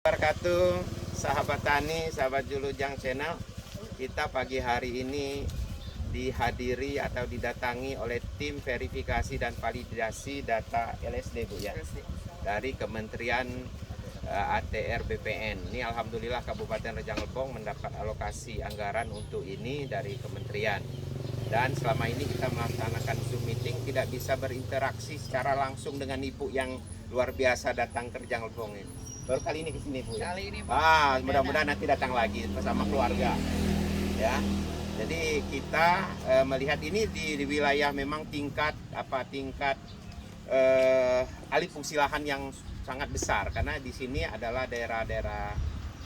Wabarakatuh, sahabat tani, sahabat Julujang Channel. Kita pagi hari ini dihadiri atau didatangi oleh tim verifikasi dan validasi data LSD, Bu ya, dari Kementerian ATR BPN. Ini alhamdulillah Kabupaten Rejang Lebong mendapat alokasi anggaran untuk ini dari kementerian. Dan selama ini kita melaksanakan Zoom meeting, tidak bisa berinteraksi secara langsung dengan Ibu yang luar biasa datang ke Rejang Lebong ini. Baru kali ini ke sini, Bu. Kali ini, Pak. Mudah-mudahan nanti datang lagi bersama keluarga. Ya. Jadi kita melihat ini di wilayah memang tingkat alih fungsi lahan yang sangat besar, karena di sini adalah daerah-daerah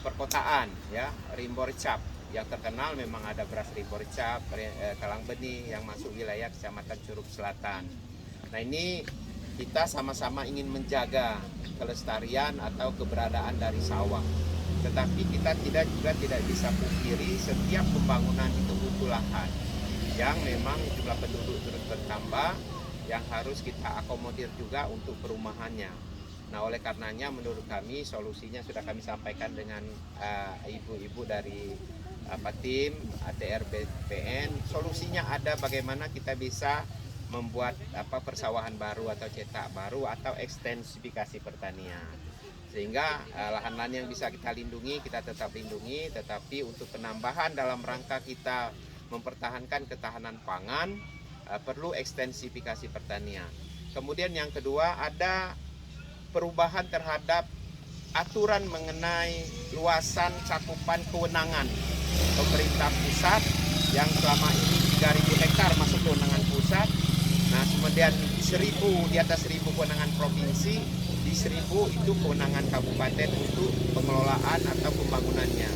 perkotaan ya, Rimbo Recap. Yang terkenal memang ada beras Rimbo Recap, Kalang Benih yang masuk wilayah Kecamatan Curug Selatan. Nah, ini kita sama-sama ingin menjaga kelestarian atau keberadaan dari sawah. Tetapi kita tidak bisa pungkiri setiap pembangunan itu butuh lahan yang memang jumlah penduduk terus bertambah, yang harus kita akomodir juga untuk perumahannya. Nah, oleh karenanya menurut kami solusinya sudah kami sampaikan dengan ibu-ibu dari tim ATR BPN. Solusinya ada bagaimana kita bisa membuat persawahan baru atau cetak baru atau ekstensifikasi pertanian, sehingga lahan-lahan yang bisa kita lindungi kita tetap lindungi, tetapi untuk penambahan dalam rangka kita mempertahankan ketahanan pangan perlu ekstensifikasi pertanian. Kemudian yang kedua, ada perubahan terhadap aturan mengenai luasan cakupan kewenangan pemerintah pusat yang selama ini 3.000 hektar masuk kewenangan pusat. Nah, kemudian di atas 1.000 kewenangan provinsi, di 1.000 itu kewenangan kabupaten untuk pengelolaan atau pembangunannya.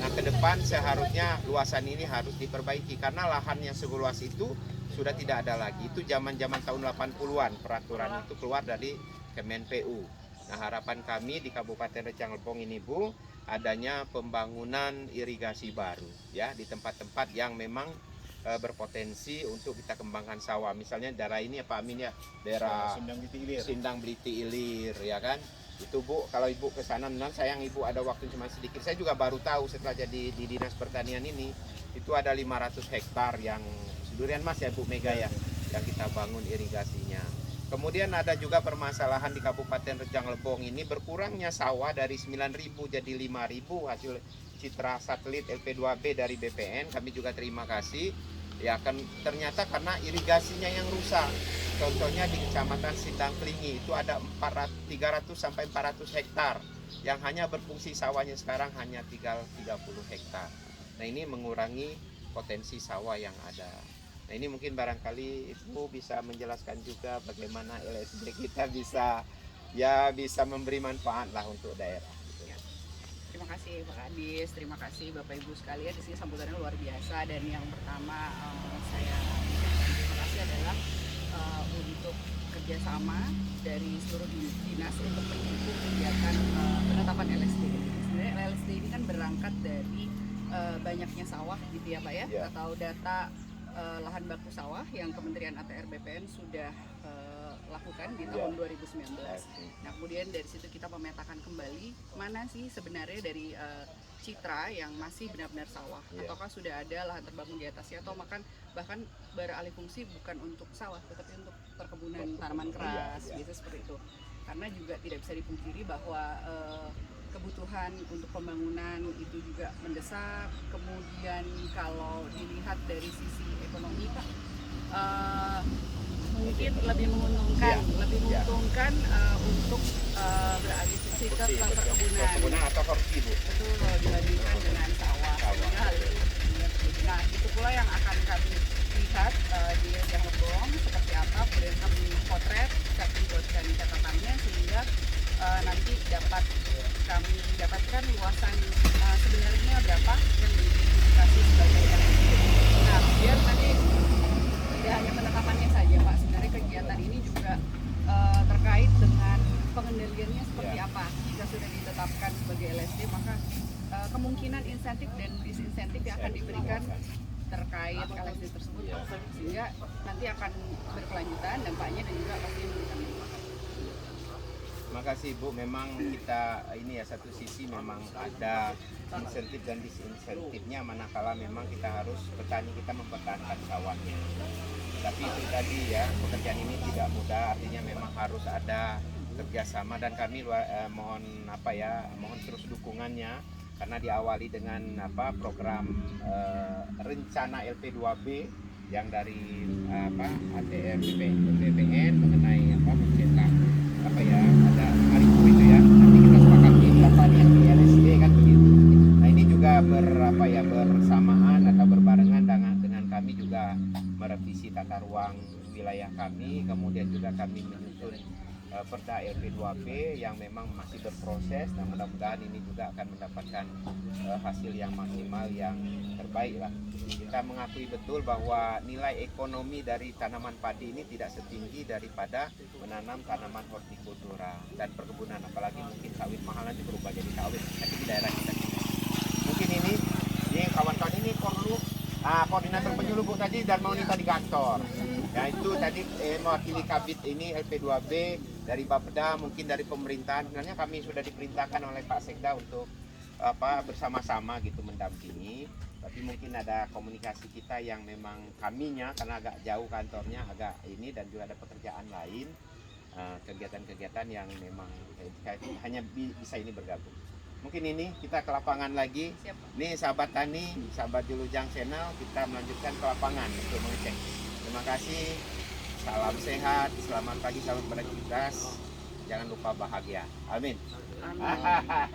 Nah, ke depan seharusnya luasan ini harus diperbaiki karena lahan yang seluas itu sudah tidak ada lagi. Itu zaman-zaman tahun 80-an peraturan itu keluar dari Kemenpu. Nah, harapan kami di Kabupaten Rejang Lebong ini, Bu, adanya pembangunan irigasi baru ya di tempat-tempat yang memang berpotensi untuk kita kembangkan sawah. Misalnya daerah ini ya Pak Amin ya, daerah Sindang Beliti Ilir ya kan. Itu Bu, kalau Ibu ke sana, sayang Ibu ada waktu cuma sedikit. Saya juga baru tahu setelah jadi di Dinas Pertanian ini, itu ada 500 hektar yang durian mas ya Bu Mega ya, yang kita bangun irigasinya. Kemudian ada juga permasalahan di Kabupaten Rejang Lebong ini, berkurangnya sawah dari 9.000 jadi 5.000 hasil citra satelit LP2B dari BPN. Kami juga terima kasih. Ya kan, ternyata karena irigasinya yang rusak. Contohnya di Kecamatan Sindang Klingi itu ada 300 sampai 400 hektar yang hanya berfungsi sawahnya sekarang hanya tinggal 30 hektar. Nah, ini mengurangi potensi sawah yang ada. Nah, ini mungkin barangkali Ibu bisa menjelaskan juga bagaimana LSD kita bisa memberi manfaat lah untuk daerah. Terima kasih Pak Kadis, terima kasih Bapak Ibu sekalian. Di sini sambutannya luar biasa, dan yang pertama saya terima kasih adalah untuk kerjasama dari seluruh dinas untuk mendukung kegiatan penetapan LSD. Sebenarnya LSD ini kan berangkat dari banyaknya sawah gitu ya Pak ya, atau data lahan baku sawah yang Kementerian ATR BPN sudah lakukan di tahun 2019. Nah, kemudian dari situ kita memetakan kembali mana sih sebenarnya dari citra yang masih benar-benar sawah, ataukah sudah ada lahan terbangun di atasnya, atau bahkan beralih fungsi bukan untuk sawah tetapi untuk perkebunan tanaman keras, gitu seperti itu. Karena juga tidak bisa dipungkiri bahwa kebutuhan untuk pembangunan itu juga mendesak. Kemudian kalau dilihat dari sisi ekonomi Pak, mungkin lebih menguntungkan untuk beralih fungsi ke perkebunan atau horti Bu. Betul, kalau dibandingkan dengan sawah. Nah, itu pula yang akan kami lihat di Rejang Lebong seperti apa, kemudian kami potret, kami buatkan catatannya sehingga nanti dapat kami dapatkan luasan sebenarnya berapa yang diidentifikasi sebagai LSD. Nah, biar nanti tidak hanya penetapannya saja Pak, sebenarnya kegiatan ini juga terkait dengan pengendaliannya seperti apa. Jika sudah ditetapkan sebagai LSD, maka kemungkinan insentif dan disinsentif yang akan diberikan terkait LSD tersebut, sehingga nanti akan berkelanjutan dampaknya dan juga pasti memberikan manfaat. Makasih Bu, memang kita ini ya satu sisi memang ada insentif dan disinsentifnya manakala memang kita harus petani kita mempertahankan sawahnya. Tapi itu tadi ya, pekerjaan ini tidak mudah, artinya memang harus ada kerjasama dan kami mohon terus dukungannya karena diawali dengan program rencana LP2B yang dari ATR BPN mengenai mencetak ada mariku itu ya, nanti kita sepakati kapan yang di LSD kan begitu. Nah ini juga bersamaan atau berbarengan dengan kami juga merevisi tata ruang wilayah kami, kemudian juga kami menyusun Perda LP2B yang memang masih berproses. Nah mudah-mudahan ini juga akan mendapatkan hasil yang maksimal, yang terbaik lah. Kita mengakui betul bahwa nilai ekonomi dari tanaman padi ini tidak setinggi daripada menanam tanaman hortikultura dan perkebunan, apalagi mungkin sawit mahal nanti berubah jadi sawit, tapi di daerah kita mungkin ini kawan-kawan ini perlu koordinator penyuluh Bu tadi dan mau minta di kantor. Ya itu tadi mewakili Kabit ini LP2B dari Bapeda, mungkin dari pemerintahan. Sebenarnya kami sudah diperintahkan oleh Pak Sekda untuk bersama-sama gitu mendampingi. Tapi mungkin ada komunikasi kita yang memang kaminya karena agak jauh kantornya agak ini, dan juga ada pekerjaan lain, kegiatan-kegiatan yang memang hanya bisa ini bergabung. Mungkin ini kita ke lapangan lagi. Siap. Nih sahabat tani, sahabat Julujang Channel, kita melanjutkan ke lapangan untuk mengecek. Terima kasih. Salam sehat, selamat pagi, selamat beraktivitas. Jangan lupa bahagia. Amin. Amin.